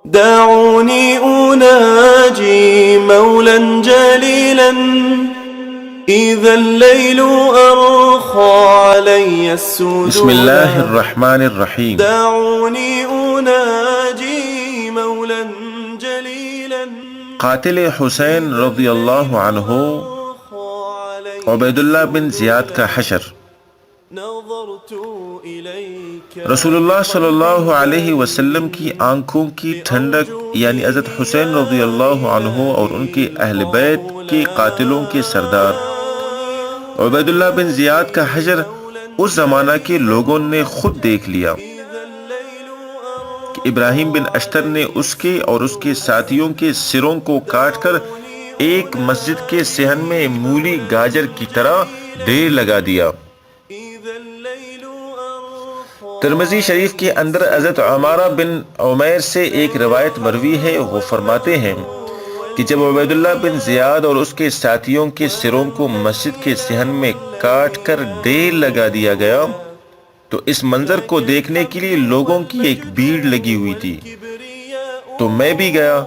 دعوني أناجي مولا جليلا إذا الليل أرخى علي السدولا. بسم اللہ الرحمن الرحیم. دعوني أناجي مولا جليلا. قاتل حسین رضی اللہ عنہ عبید اللہ بن زیاد کا حشر. رسول اللہ صلی اللہ علیہ وسلم کی آنکھوں کی ٹھنڈک یعنی حضرت حسین رضی اللہ عنہ اور ان کے اہل بیت کے قاتلوں کے سردار عبید اللہ بن زیاد کا حشر اس زمانہ کے لوگوں نے خود دیکھ لیا کہ ابراہیم بن اشتر نے اس کے اور اس کے ساتھیوں کے سروں کو کاٹ کر ایک مسجد کے صحن میں مولی گاجر کی طرح ڈھیر لگا دیا. ترمذی شریف کے اندر حضرت عمارہ بن عمیر سے ایک روایت مروی ہے. وہ فرماتے ہیں کہ جب عبید اللہ بن زیاد اور اس کے ساتھیوں کے سروں کو مسجد کے صحن میں کاٹ کر ڈھیر لگا دیا گیا تو اس منظر کو دیکھنے کے لیے لوگوں کی ایک بھیڑ لگی ہوئی تھی. تو میں بھی گیا.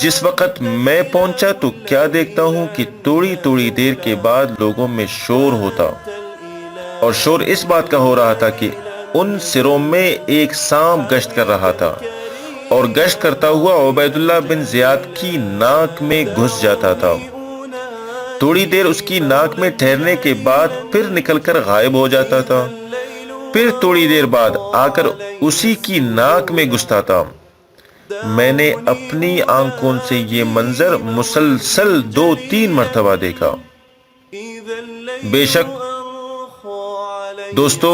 جس وقت میں پہنچا تو کیا دیکھتا ہوں کہ تھوڑی دیر کے بعد لوگوں میں شور ہوتا، اور شور اس بات کا ہو رہا تھا کہ ان سروں میں ایک سانپ گشت کر رہا تھا، اور گشت کرتا ہوا عبید اللہ بن زیاد کی ناک میں گھس جاتا تھا. تھوڑی دیر اس کی ناک میں ٹھہرنے کے بعد پھر نکل کر غائب ہو جاتا تھا، پھر تھوڑی دیر بعد آ کر اسی کی ناک میں گھستا تھا. میں نے اپنی آنکھوں سے یہ منظر مسلسل 2-3 مرتبہ دیکھا. بے شک دوستو،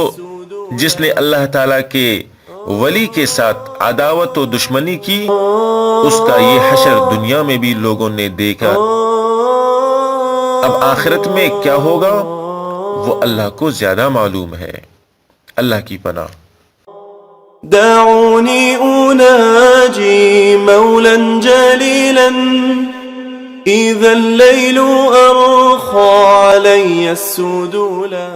جس نے اللہ تعالیٰ کے ولی کے ساتھ عداوت و دشمنی کی اس کا یہ حشر دنیا میں بھی لوگوں نے دیکھا. اب آخرت میں کیا ہوگا وہ اللہ کو زیادہ معلوم ہے. اللہ کی پناہ. دعوني أناجي مولا جليلا إذا الليل أرخى علي السدولا.